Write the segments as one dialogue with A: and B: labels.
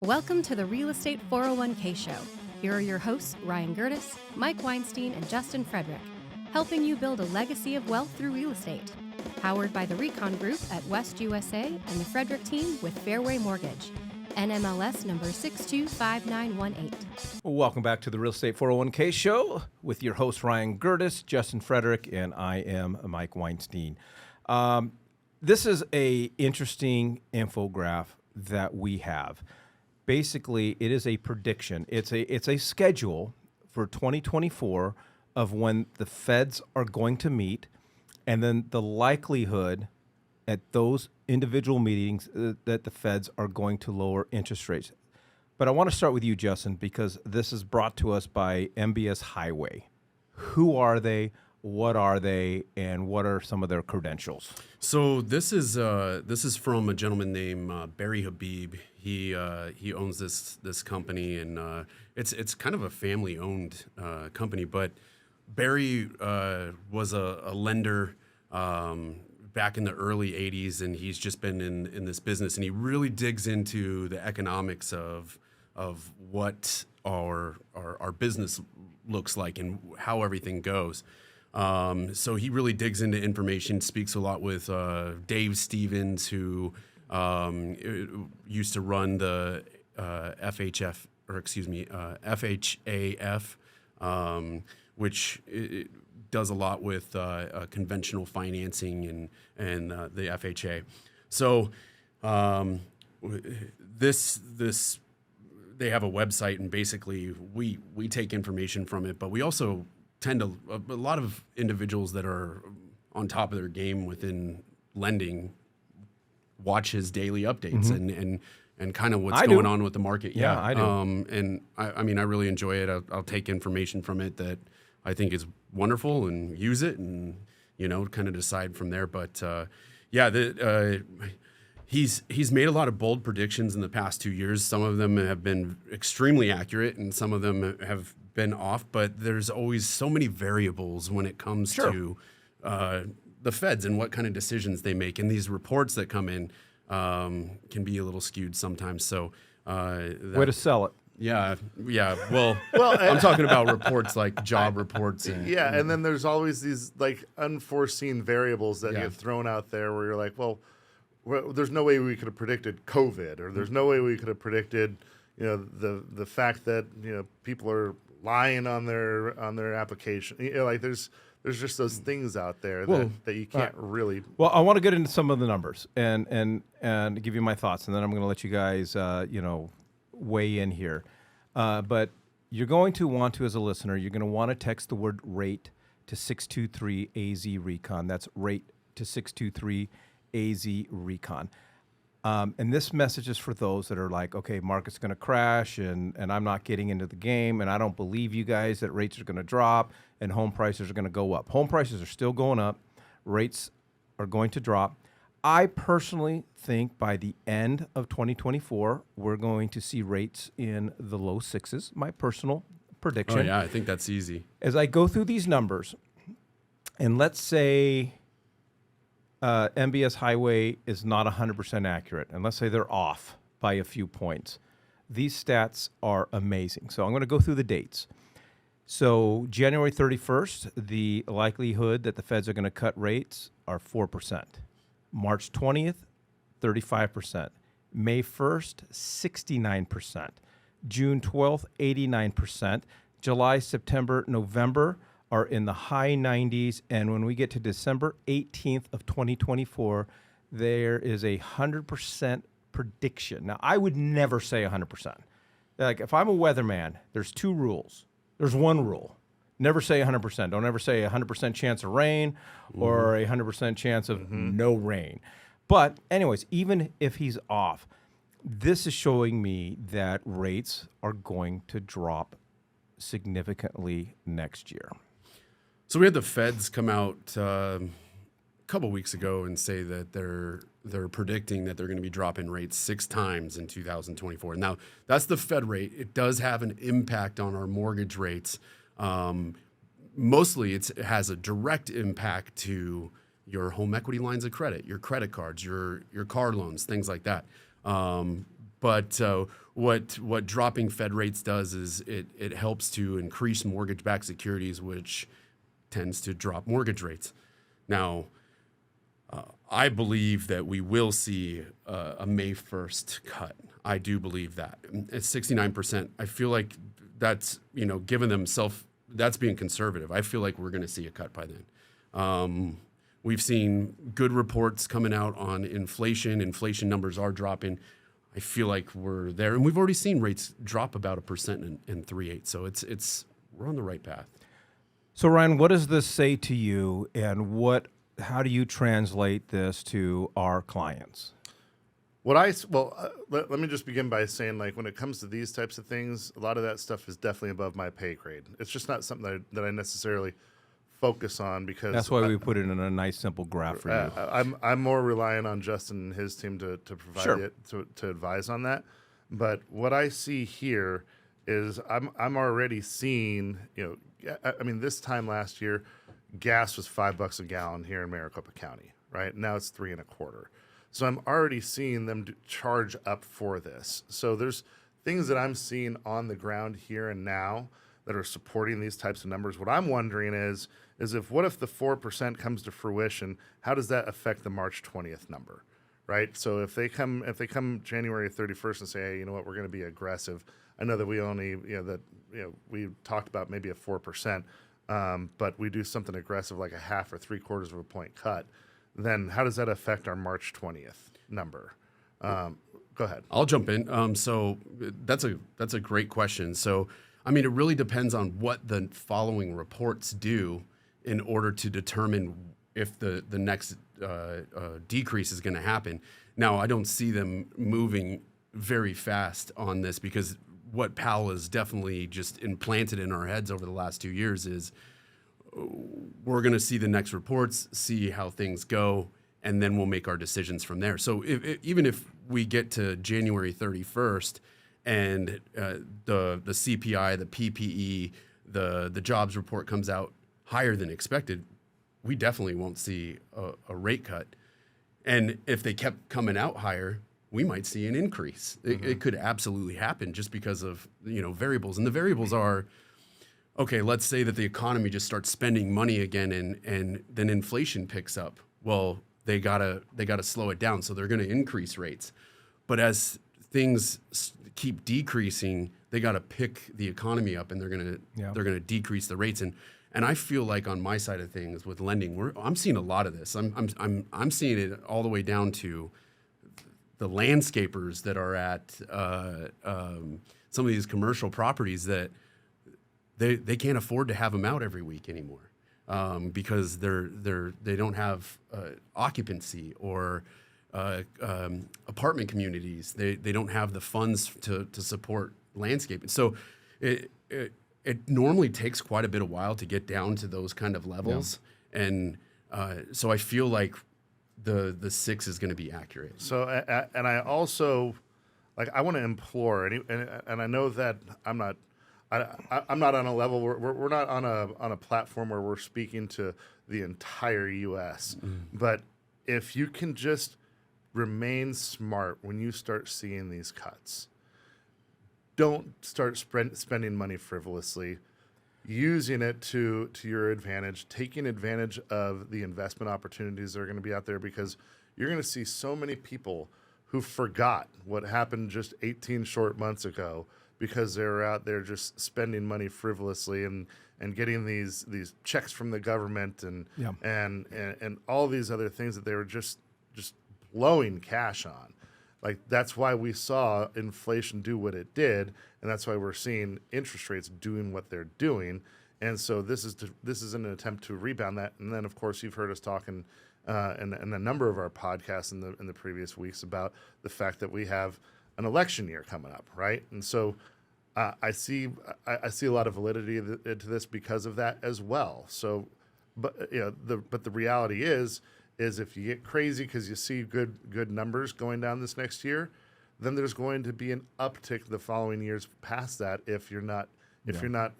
A: Welcome to the Real Estate 401k Show. Here are your hosts, Ryan Gerdes, Mike Weinstein, and Justin Frederick, helping you build a legacy of wealth through real estate. Powered by the Recon Group at West USA and the Frederick team with Fairway Mortgage. NMLS number 625918.
B: Welcome back to the Real Estate 401k Show with your host, Ryan Gerdes, Justin Frederick, and I am Mike Weinstein. This is a interesting infograph that we have. Basically, it is a prediction. It's a schedule for 2024 of when the feds are going to meet, and then the likelihood at those individual meetings that the feds are going to lower interest rates. But I want to start with you, Justin, because this is brought to us by MBS Highway. Who are they? What are they? And what are some of their credentials?
C: So this is from a gentleman named Barry Habib. He owns this company, and it's kind of a family-owned company. But Barry was a lender back in the early 80s, and he's just been in this business, and he really digs into the economics of what our business looks like and how everything goes. So he really digs into information, speaks a lot with Dave Stevens, who used to run the FHF, FHAF, which does a lot with conventional financing and the FHA. So this they have a website, and basically we take information from it, but we also tend to a lot of individuals that are on top of their game within lending watch his daily updates and kind of what's going on with the market.
B: Yeah, I do.
C: And I mean, I really enjoy it. I'll take information from it that I think is wonderful and use it, and kind of decide from there. But he's made a lot of bold predictions in the past 2 years. Some of them have been extremely accurate, and some of them have been off. But there's always so many variables when it comes to the feds and what kind of decisions they make, and these reports that come in can be a little skewed sometimes. So
B: way to sell it.
C: Yeah. Well, I'm talking about reports like job reports.
D: And then there's always these like unforeseen variables that get thrown out there where you're like, well, there's no way we could have predicted COVID, or there's no way we could have predicted, the fact that people are lying on their application. Like there's just those things out there that you can't really.
B: Well, I want to get into some of the numbers and give you my thoughts, and then I'm going to let you guys weigh in here. But you're going to want to, as a listener, you're going to want to text the word rate to 623-AZ-RECON. That's rate to 623-AZ-RECON. And this message is for those that are like, okay, market's going to crash, and I'm not getting into the game, and I don't believe you guys that rates are going to drop and home prices are going to go up. Home prices are still going up. Rates are going to drop. I personally think by the end of 2024, we're going to see rates in the low sixes, my personal prediction.
C: Oh, yeah, I think that's easy.
B: As I go through these numbers, and let's say MBS Highway is not 100% accurate, and let's say they're off by a few points. These stats are amazing. So I'm going to go through the dates. So January 31st, the likelihood that the feds are going to cut rates are 4%. March 20th, 35%. May 1st, 69%. June 12th, 89%. July, September, November are in the high 90s. And when we get to December 18th of 2024, there is a 100% prediction. Now, I would never say 100%. Like, if I'm a weatherman, there's two rules. There's one rule. Never say 100%. Don't ever say 100% chance of rain or a 100% chance of no rain. But anyways, even if he's off, this is showing me that rates are going to drop significantly next year.
C: So we had the feds come out a couple weeks ago and say that they're predicting that they're going to be dropping rates 6 times in 2024. Now, that's the Fed rate. It does have an impact on our mortgage rates. Mostly it has a direct impact to your home equity lines of credit, your credit cards, your car loans, things like that. But what dropping Fed rates does is it helps to increase mortgage-backed securities, which tends to drop mortgage rates. Now, I believe that we will see a May 1st cut. I do believe that. At 69%, I feel like that's, given themselves, that's being conservative. I feel like we're going to see a cut by then. We've seen good reports coming out on inflation. Inflation numbers are dropping. I feel like we're there. And we've already seen rates drop about 1% in 3/8. So we're on the right path.
B: So Ryan, what does this say to you, and how do you translate this to our clients?
D: Let me just begin by saying, like, when it comes to these types of things, a lot of that stuff is definitely above my pay grade. It's just not something that I necessarily focus on, because
B: That's why we put it in a nice, simple graph for you.
D: I'm more reliant on Justin and his team to provide
B: Sure.
D: to advise on that. But what I see here is I'm already seeing, I mean, this time last year, gas was $5 a gallon here in Maricopa County, right? Now it's $3.25. So I'm already seeing them charge up for this. So there's things that I'm seeing on the ground here and now that are supporting these types of numbers. What I'm wondering is what if the 4% comes to fruition? How does that affect the March 20th number, right? So if they come January 31st and say, hey, you know what, we're going to be aggressive. I know that we only, we talked about maybe a 4%, but we do something aggressive like a half or 3/4 of a point cut. Then how does that affect our March 20th number? Go ahead.
C: I'll jump in. So that's a great question. So, I mean, it really depends on what the following reports do in order to determine if the next decrease is going to happen. Now, I don't see them moving very fast on this, because what Powell has definitely just implanted in our heads over the last 2 years is we're going to see the next reports, see how things go, and then we'll make our decisions from there. So even if we get to January 31st and the CPI, the PPE, the jobs report comes out higher than expected, we definitely won't see a rate cut. And if they kept coming out higher, we might see an increase. It could absolutely happen just because of variables. And the variables are, okay, let's say that the economy just starts spending money again, and then inflation picks up. Well, they gotta slow it down, so they're going to increase rates. But as things keep decreasing, they got to pick the economy up, and they're gonna decrease the rates. And I feel like on my side of things with lending, I'm seeing a lot of this. I'm seeing it all the way down to the landscapers that are at some of these commercial properties that they can't afford to have them out every week anymore, because they don't have occupancy, or apartment communities. They don't have the funds to support landscaping. So it normally takes quite a bit of while to get down to those kind of levels, and so I feel like the 6 is going to be accurate.
D: So and I also, like, I want to implore, and I know that I'm not on a level where we're not on a platform where we're speaking to the entire U.S. But if you can just remain smart when you start seeing these cuts, don't start spending money frivolously, using it to your advantage, taking advantage of the investment opportunities that are going to be out there, because you're going to see so many people who forgot what happened just 18 short months ago, because they were out there just spending money frivolously and getting these checks from the government and all these other things that they were just blowing cash on. Like, that's why we saw inflation do what it did, and that's why we're seeing interest rates doing what they're doing. And so this is an attempt to rebound that. And then, of course, you've heard us talking in a number of our podcasts in the previous weeks about the fact that we have an election year coming up, right? And so I see a lot of validity to this because of that as well. So, but the reality is if you get crazy because you see good numbers going down this next year, then there's going to be an uptick the following years past that if you're not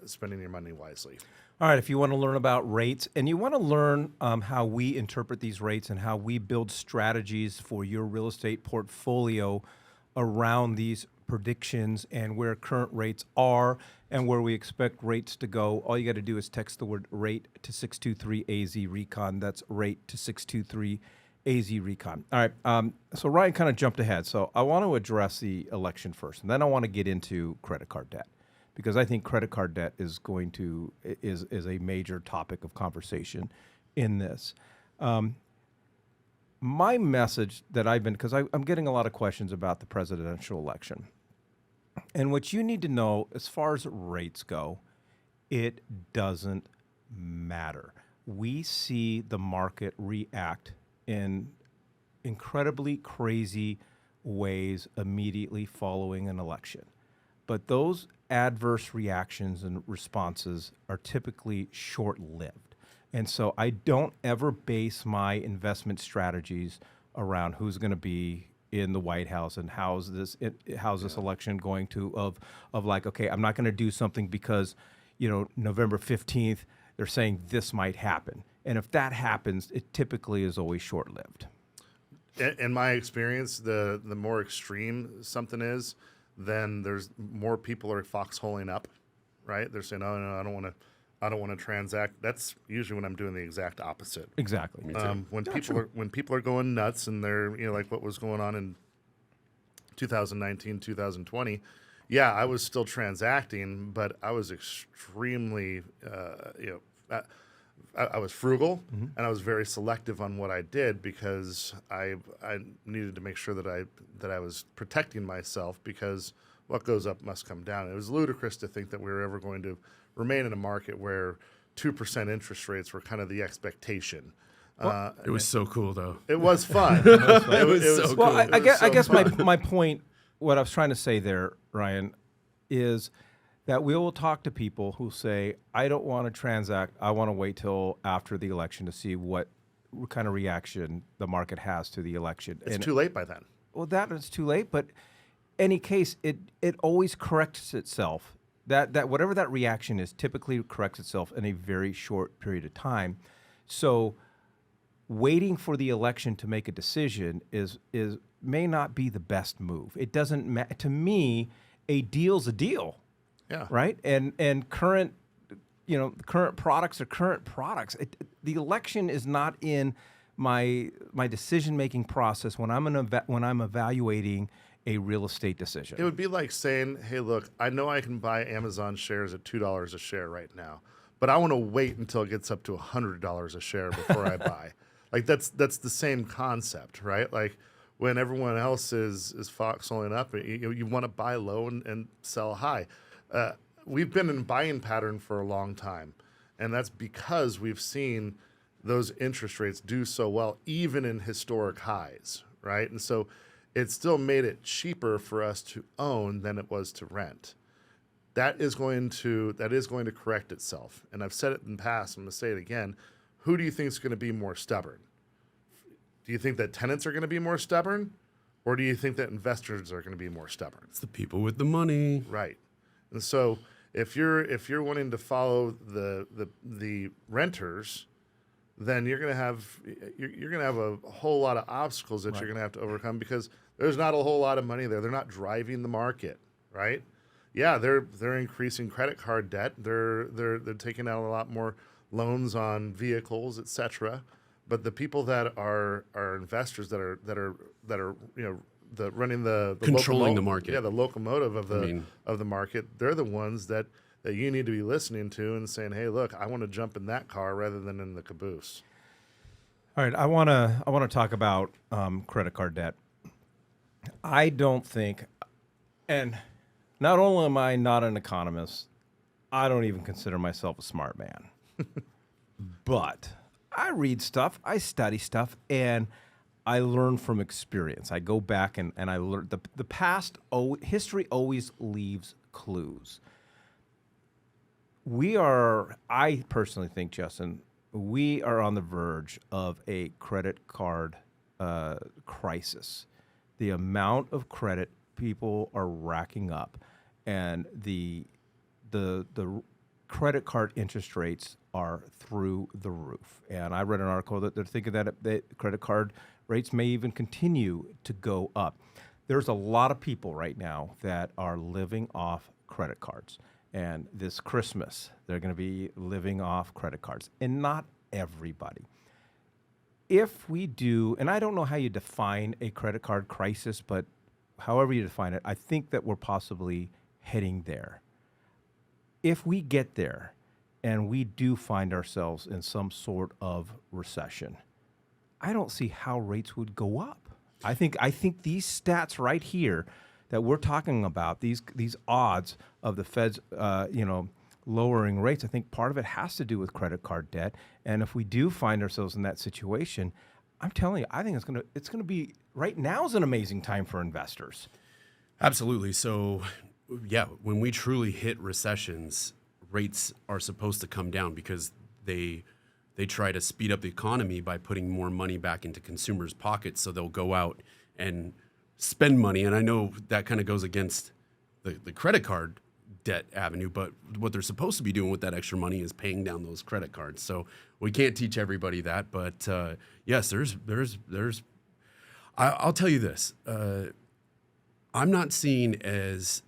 D: spending your money wisely.
B: All right, if you want to learn about rates and you want to learn how we interpret these rates and how we build strategies for your real estate portfolio, around these predictions and where current rates are and where we expect rates to go, all you got to do is text the word rate to 623-AZ Recon. That's rate to 623-AZ Recon. All right. So Ryan kind of jumped ahead. So I want to address the election first, and then I want to get into credit card debt, because I think credit card debt is a major topic of conversation in this. My message that because I'm getting a lot of questions about the presidential election. And what you need to know as far as rates go, it doesn't matter. We see the market react in incredibly crazy ways immediately following an election. But those adverse reactions and responses are typically short-lived. And so I don't ever base my investment strategies around who's going to be in the White House and how's this election going to of like, okay, I'm not going to do something because, November 15th, they're saying this might happen. And if that happens, it typically is always short-lived.
D: In my experience, the more extreme something is, then there's more people are foxholing up, right? They're saying, "Oh no, I don't want to transact." That's usually when I'm doing the exact opposite.
B: Exactly.
D: When people are going nuts and they're like what was going on in 2019, 2020. Yeah, I was still transacting, but I was extremely I was frugal, and I was very selective on what I did because I needed to make sure that I was protecting myself, because what goes up must come down. It was ludicrous to think that we were ever going to remain in a market where 2% interest rates were kind of the expectation.
C: It was so cool, though.
D: It was fun. it was
C: so
D: cool.
C: cool.
B: I guess my point, what I was trying to say there, Ryan, is that we will talk to people who say, I don't want to transact. I want to wait till after the election to see what kind of reaction the market has to the election.
D: It's too late by then.
B: Well, that is too late. But any case, it always corrects itself. That whatever that reaction is typically corrects itself in a very short period of time. So waiting for the election to make a decision may not be the best move. It doesn't to me, a deal's a deal.
D: Yeah.
B: Right. And current products are current products. The election is not in my decision-making process when I'm evaluating a real estate decision.
D: It would be like saying, "Hey, look, I know I can buy Amazon shares at $2 a share right now, but I want to wait until it gets up to $100 a share before I buy." Like that's the same concept, right? Like when everyone else is foxholing up, you want to buy low and sell high. We've been in a buying pattern for a long time, and that's because we've seen those interest rates do so well, even in historic highs, right? And so it still made it cheaper for us to own than it was to rent. That is going to correct itself. And I've said it in the past, I'm going to say it again. Who do you think is going to be more stubborn? Do you think that tenants are going to be more stubborn, or do you think that investors are going to be more stubborn?
C: It's the people with the money.
D: Right. And so if you're wanting to follow the renters, then you're going to have a whole lot of obstacles that you're going to have to overcome, because there's not a whole lot of money there. They're not driving the market, right? Yeah, they're increasing credit card debt. They're taking out a lot more loans on vehicles, etc. But the people that are investors that are running the
C: controlling the market.
D: Yeah, the locomotive of the market. They're the ones that you need to be listening to and saying, "Hey, look, I want to jump in that car rather than in the caboose."
B: All right, I want to talk about credit card debt. I don't think, and not only am I not an economist, I don't even consider myself a smart man. But I read stuff, I study stuff, and I learn from experience. I go back and I learn. The past, history always leaves clues. I personally think, Justin, we are on the verge of a credit card crisis. The amount of credit people are racking up, and the credit card interest rates are through the roof. And I read an article that they're thinking that credit card rates may even continue to go up. there's a lot of people right now that are living off credit cards. And this Christmas, they're going to be living off credit cards. And not everybody. If we do, and I don't know how you define a credit card crisis, but however you define it, I think that we're possibly heading there. If we get there and we do find ourselves in some sort of recession, I don't see how rates would go up. I think these stats right here that we're talking about, these odds of the Fed's lowering rates, I think part of it has to do with credit card debt. And if we do find ourselves in that situation, I'm telling you, I think it's gonna be, right now is an amazing time for investors.
C: Absolutely. So, yeah, when we truly hit recessions, rates are supposed to come down because they try to speed up the economy by putting more money back into consumers' pockets, so they'll go out and spend money. And I know that kind of goes against the credit card debt avenue, but what they're supposed to be doing with that extra money is paying down those credit cards. So we can't teach everybody that, but yes, I'll tell you this. I'm not seeing as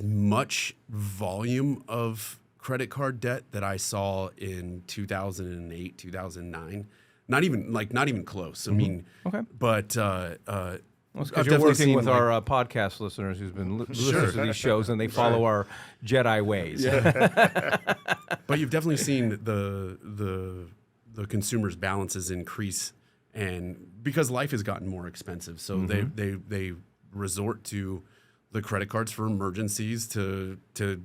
C: much volume of credit card debt that I saw in 2008, 2009. Not even close. I mean,
B: okay.
C: But
B: because you're working with our podcast listeners who's been listening to these shows, and they follow our Jedi ways.
C: Yeah. But you've definitely seen the consumers' balances increase, and because life has gotten more expensive, so they resort to the credit cards for emergencies to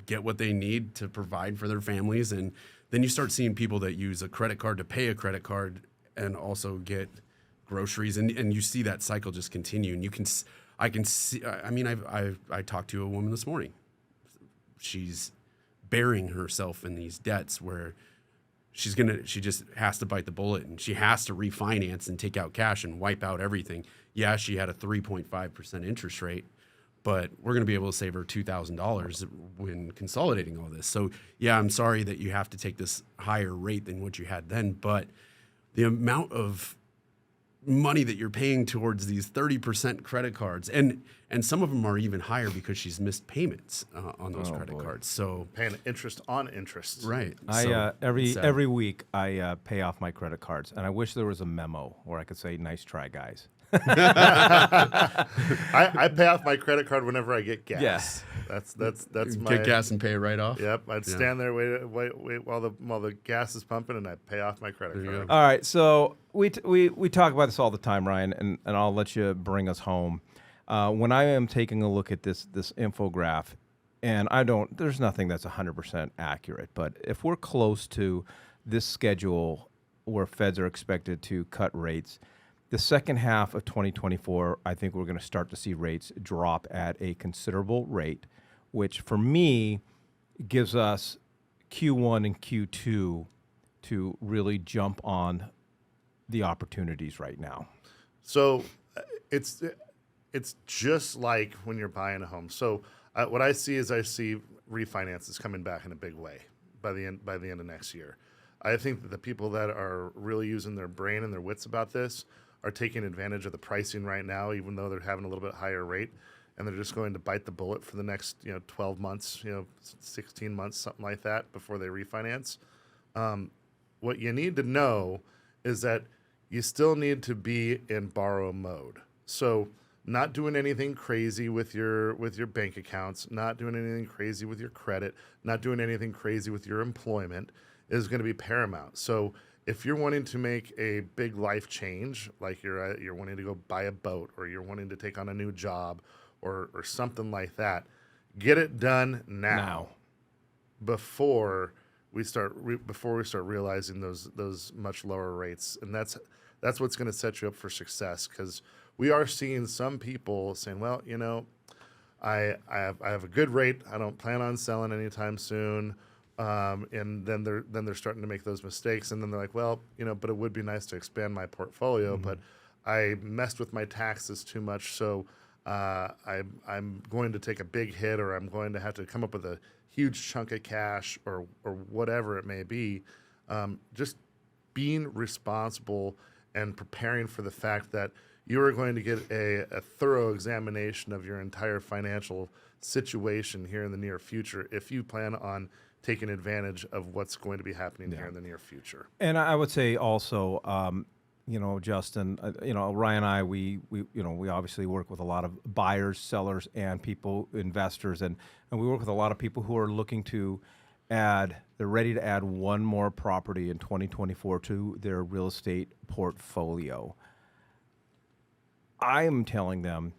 C: get what they need to provide for their families, and then you start seeing people that use a credit card to pay a credit card and also get groceries, and you see that cycle just continue. And I can see. I mean, I talked to a woman this morning. She's burying herself in these debts where she just has to bite the bullet, and she has to refinance and take out cash and wipe out everything. Yeah, she had a 3.5% interest rate, but we're going to be able to save her $2,000 when consolidating all this. So yeah, I'm sorry that you have to take this higher rate than what you had then, but the amount of money that you're paying towards these 30% credit cards, and some of them are even higher because she's missed payments on those credit cards. So
D: paying interest on interest.
C: Right.
B: Every week I pay off my credit cards, and I wish there was a memo where I could say, "Nice try, guys."
D: I pay off my credit card whenever I get gas.
B: Yes.
D: That's my
C: get gas and pay it right off.
D: Yep, I'd stand there wait while the gas is pumping, and I pay off my credit card.
B: All right, so we talk about this all the time, Ryan, and I'll let you bring us home. When I am taking a look at this infograph, and there's nothing that's 100% accurate, but if we're close to this schedule where feds are expected to cut rates, the second half of 2024, I think we're going to start to see rates drop at a considerable rate, which for me gives us Q1 and Q2 to really jump on the opportunities right now.
D: So it's just like when you're buying a home. So what I see refinances coming back in a big way by the end of next year. I think that the people that are really using their brain and their wits about this are taking advantage of the pricing right now, even though they're having a little bit higher rate, and they're just going to bite the bullet for the next 12 months, 16 months, something like that, before they refinance. What you need to know is that you still need to be in borrow mode. So not doing anything crazy with your bank accounts, not doing anything crazy with your credit, not doing anything crazy with your employment is going to be paramount. So if you're wanting to make a big life change, like you're wanting to go buy a boat, or you're wanting to take on a new job, or something like that, get it done now. Before we start realizing those much lower rates, and that's what's going to set you up for success. Because we are seeing some people saying, well, I have a good rate, I don't plan on selling anytime soon. And then they're starting to make those mistakes, and then they're like, well, but it would be nice to expand my portfolio, but I messed with my taxes too much, so I'm going to take a big hit, or I'm going to have to come up with a huge chunk of cash, or whatever it may be. Just being responsible and preparing for the fact that you are going to get a thorough examination of your entire financial situation here in the near future if you plan on taking advantage of what's going to be happening here in the near future.
B: And I would say also, Justin, Ryan and I, we obviously work with a lot of buyers, sellers, and people, investors, and we work with a lot of people who are looking to they're ready to add one more property in 2024 to their real estate portfolio. I am telling them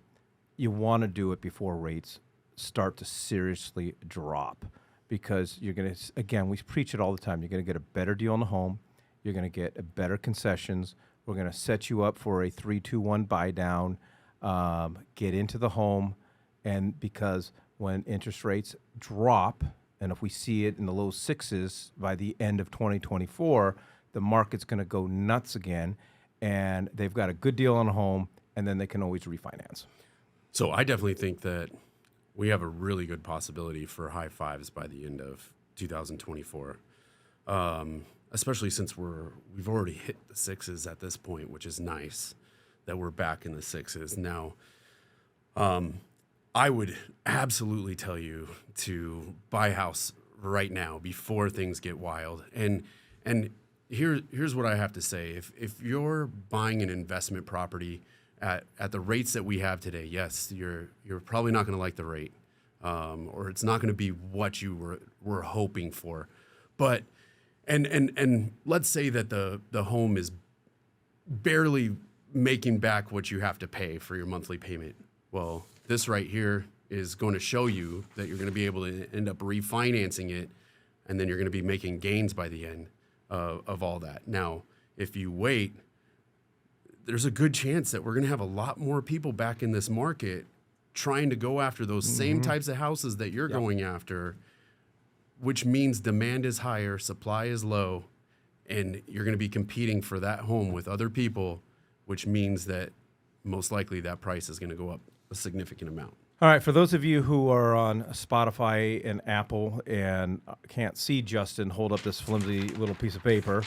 B: you want to do it before rates start to seriously drop, because you're going to, again, we preach it all the time, you're going to get a better deal on the home, you're going to get better concessions, we're going to set you up for a 3-2-1 buy down, get into the home, and because when interest rates drop, and if we see it in the low sixes by the end of 2024, the market's going to go nuts again, and they've got a good deal on a home, and then they can always refinance.
C: So I definitely think that we have a really good possibility for high fives by the end of 2024, especially since we've already hit the sixes at this point, which is nice that we're back in the sixes. Now, I would absolutely tell you to buy a house right now before things get wild. And here's what I have to say. If you're buying an investment property at the rates that we have today, yes, you're probably not going to like the rate, or it's not going to be what you were hoping for. But and let's say that the home is barely making back what you have to pay for your monthly payment. Well, this right here is going to show you that you're going to be able to end up refinancing it, and then you're going to be making gains by the end of all that. Now, if you wait, there's a good chance that we're going to have a lot more people back in this market trying to go after those same types of houses that you're going after, which means demand is higher, supply is low, and you're going to be competing for that home with other people, which means that most likely that price is going to go up a significant amount.
B: All right, for those of you who are on Spotify and Apple and can't see Justin hold up this flimsy little piece of paper,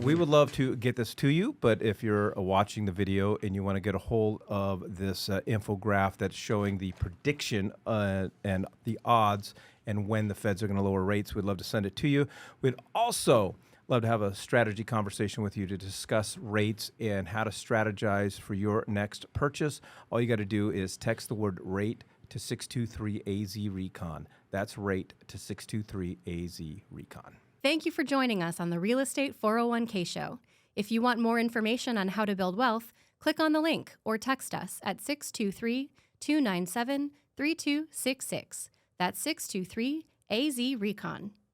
B: we would love to get this to you, but if you're watching the video and you want to get a hold of this infograph that's showing the prediction and the odds and when the Feds are going to lower rates, we'd love to send it to you. We'd also love to have a strategy conversation with you to discuss rates and how to strategize for your next purchase. All you got to do is text the word rate to 623-AZ-RECON. That's rate to 623-AZ-RECON.
A: Thank you for joining us on the Real Estate 401k Show. If you want more information on how to build wealth, click on the link or text us at 623-297-3266. That's 623-AZ-RECON.